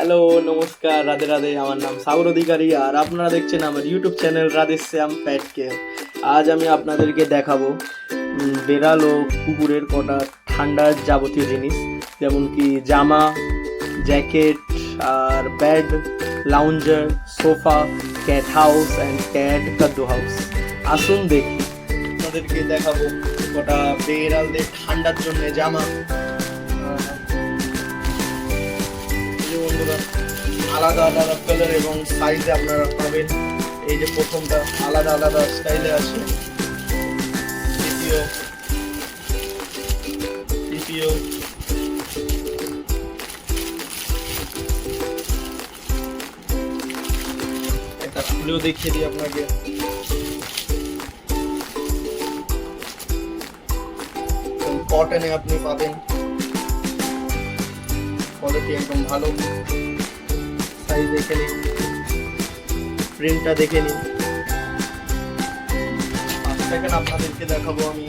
Hello, নমস্কার, রাধে রাধে। আমার নাম সাগর অধিকারী আর আপনারা দেখছেন আমার ইউটিউব চ্যানেল রাধে শ্যাম পেট কেয়ার। আজ আমি আপনাদেরকে দেখাবো বেড়াল ও কুকুরের কটা ঠান্ডার যাবতীয় জিনিস, যেমন কি জামা, জ্যাকেট আর bed, lounger, sofa, cat house and cat cuddle house. আসুন দেখি, আপনাদেরকে দেখাবো কটা বেড়ালদের ঠান্ডার জন্য জামা। বন্ধুরা, আলাদা আলাদা কালার এবং সাইজে আপনারা পাবেন। এই যে প্রথমটা আলাদা আলাদা স্টাইলে আছে, দ্বিতীয় একটা খুলেও দেখিয়ে দিই আপনাকে। কটনে আপনি পাবেন, কোয়ালিটি একদম ভালো। সাইজ দেখে নিন, প্রিন্টটা দেখে নিন। সেকেন্ড আপনাদেরকে দেখাবো আমি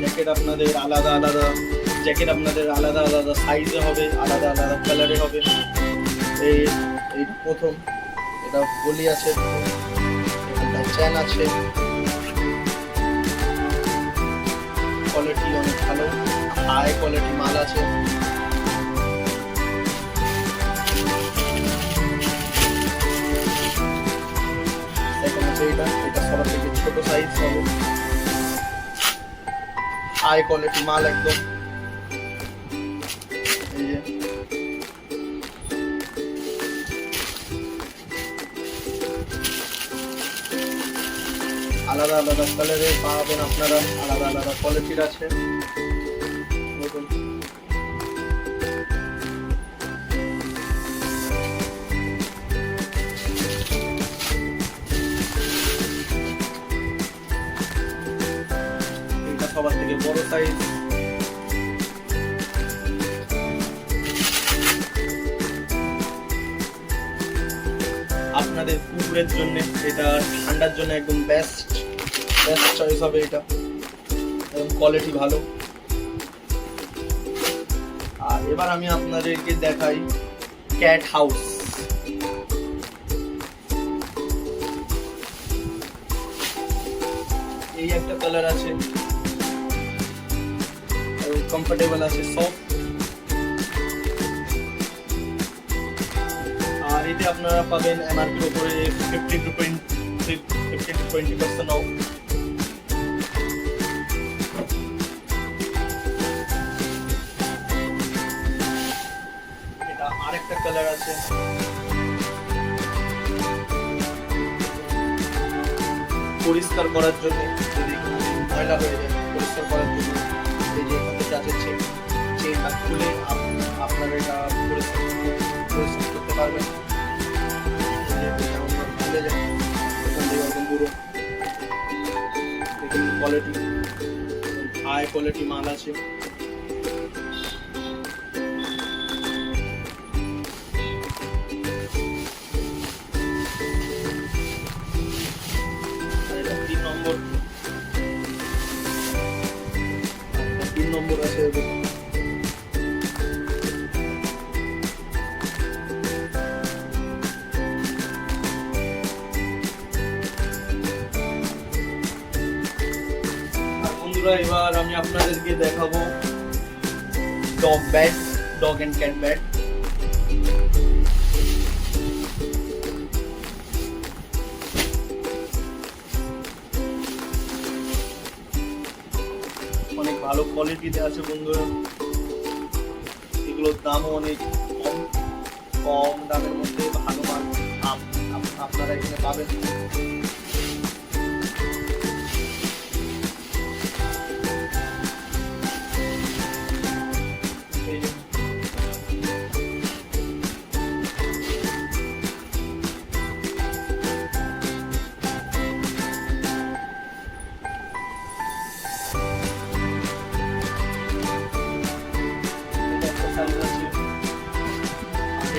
জ্যাকেট আপনাদের আলাদা আলাদা সাইজে হবে, আলাদা আলাদা কালারে হবে। এই প্রথম, এটা গলি আছে, এখানটায় চেন আছে, কোয়ালিটি অনেক ভালো, হাই কোয়ালিটি মাল আছে। এটা সবার থেকে ছোট সাইজ হবে, হাই কোয়ালিটি মাল একদম। এই যে আলাদা আলাদা কালারে পাবেন আপনারা, আলাদা আলাদা কোয়ালিটির আছে। সবার থেকে বড় সাইজ। আপনাদের কুকুরের জন্য এটা ঠান্ডার জন্য একদম বেস্ট চয়েস হবে। এটা একদম কোয়ালিটি ভালো। আর এবার আমি আপনাদেরকে দেখাই ক্যাট হাউস। এই একটা কালার আছে, কমফোর্টেবল আছে, সফট। আর এতে আপনারা পাবেন এমআরপির উপরে 15 to 20% অফ। এটা আরেকটা কালার আছে, পরিষ্কার করার জন্য, যদি ময়লা হয়ে যায় পরিষ্কার করার জন্য। এই যে চেনটা খুলে আপনারা এটা পরিষ্কার করতে পারবেন। খুলে যায় এখান থেকে একদম পুরো কোয়ালিটি, হাই কোয়ালিটি মাল আছে। তিন নম্বর আছে। বন্ধুরা, এবার আমি আপনাদেরকে দেখাবো ডগ অ্যান্ড ক্যাট ব্যাড। অনেক ভালো কোয়ালিটিতে আছে বন্ধুরা, এগুলোর দামও অনেক কম দামের মধ্যে ভালো মাল আপনারা এখানে পাবেন।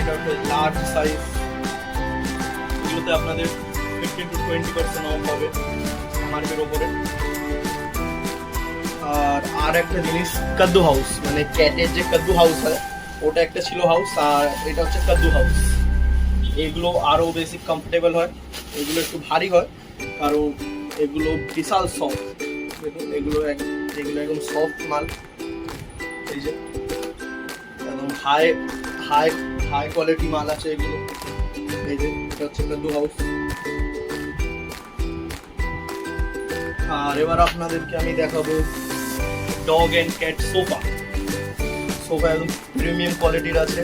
এটা হচ্ছে লার্জ সাইজ, এগুলোতে আপনাদের 15 to 20% অফ হবে এমআরপির উপরে। আর একটা জিনিস, কাদ্দু হাউস, মানে ক্যাটের যে কাদ্দু হাউস হয় ওটা একটা ছিল হাউস, আর এটা হচ্ছে কাদ্দু হাউস। এগুলো আরও বেশি কমফোর্টেবল হয়, এগুলো একটু ভারী হয়, কারণ এগুলো বিশাল সফট। দেখুন এগুলো একদম সফট মাল, এই যে একদম হাই হাই হাই কোয়ালিটি মাল আছে এগুলো। এই যে এটা হচ্ছে কাদ্দু হাউস। আর এবার আপনাদেরকে আমি দেখাবো dog and cat sofa. Sofa একদম প্রিমিয়াম কোয়ালিটির আছে।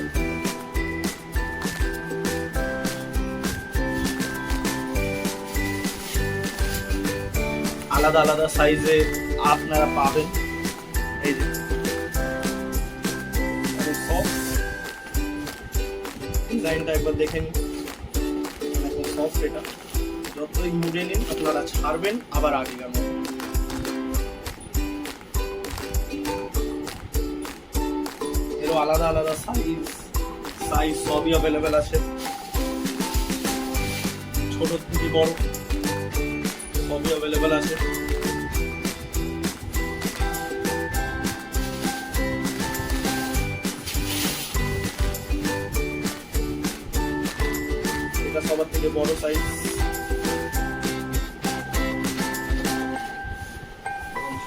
আলাদা আলাদা সাইজে আপনারা পাবেন। এই যে ডিজাইনটা একবার দেখে নিন, সফট। এটা যতই মুড়ে নিন আপনারা ছাড়বেন আবার আগেকার মতো। এরও আলাদা আলাদা সাইজ সবই অ্যাভেলেবেল আছে, ছোট থেকে বড় সবই অ্যাভেলেবেল আছে। এটা সবার থেকে বড় সাইজ,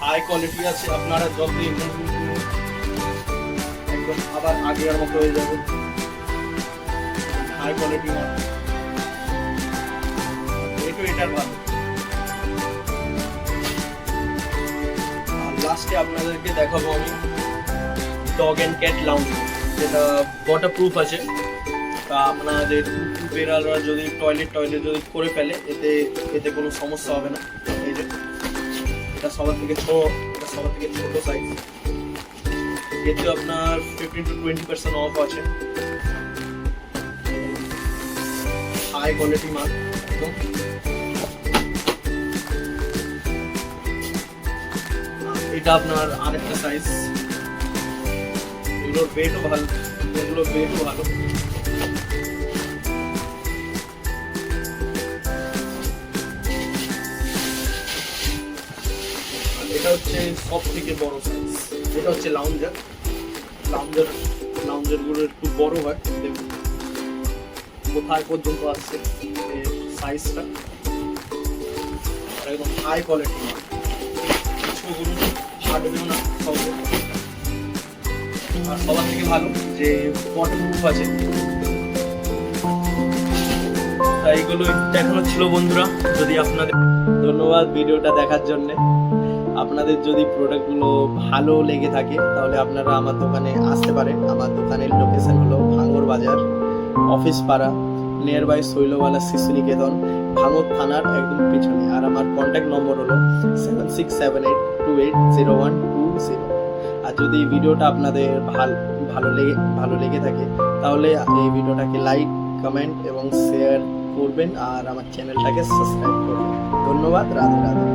হাই কোয়ালিটি আছে। আপনারা যতই একদম আবার আগের মতো হয়ে যাবে, হাই কোয়ালিটি মাল। এটার ভালো। আর লাস্টে আপনাদেরকে দেখাবো আমি ডগ অ্যান্ড ক্যাট লাউঞ্জ, যেটা ওয়াটার প্রুফ আছে। তা আপনাদের বেড়ালরা যদি টয়লেট যদি করে ফেলে, এতে কোনো সমস্যা হবে না। এই যে এটা সবার থেকে ছোট সাইজ। এতে আপনার 15 to 20% অফ আছে। হাই কোয়ালিটি মাল একদম। এটা আপনার আরেকটা সাইজ। এগুলোর ওয়েটও ভালো। এটা হচ্ছে সব থেকে বড় সাইজ। এটা হচ্ছে লাউঞ্জার গুলো একটু বড় হয়। দেখুন কোথায় পর্যন্ত আসছে এর সাইজটা, একদম হাই কোয়ালিটি মাল। কিছুগুলো ফাটবেও না সহজে। আর সবার থেকে ভালো যে ওয়াটার প্রুফ আছে। তাই এগুলো দেখানো ছিল বন্ধুরা। যদি আপনাদের ধন্যবাদ ভিডিওটা দেখার জন্য। আপনাদের যদি প্রোডাক্টগুলো ভালো লেগে থাকে তাহলে আপনারা আমার দোকানে আসতে পারেন। আমার দোকানের লোকেশন হলো ভাঙর বাজার, অফিস পাড়া, নিয়ার বাই শৈলবালা শিশু নিকেতন, ভাঙর থানার একদম পিছনে। আর আমার কন্ট্যাক্ট নম্বর হলো 7678280120। আর যদি এই ভিডিওটা আপনাদের ভালো লেগে থাকে তাহলে এই ভিডিওটাকে লাইক, কমেন্ট এবং শেয়ার করবেন, আর আমার চ্যানেলটাকে সাবস্ক্রাইব করবেন। ধন্যবাদ। রাধে রাধে।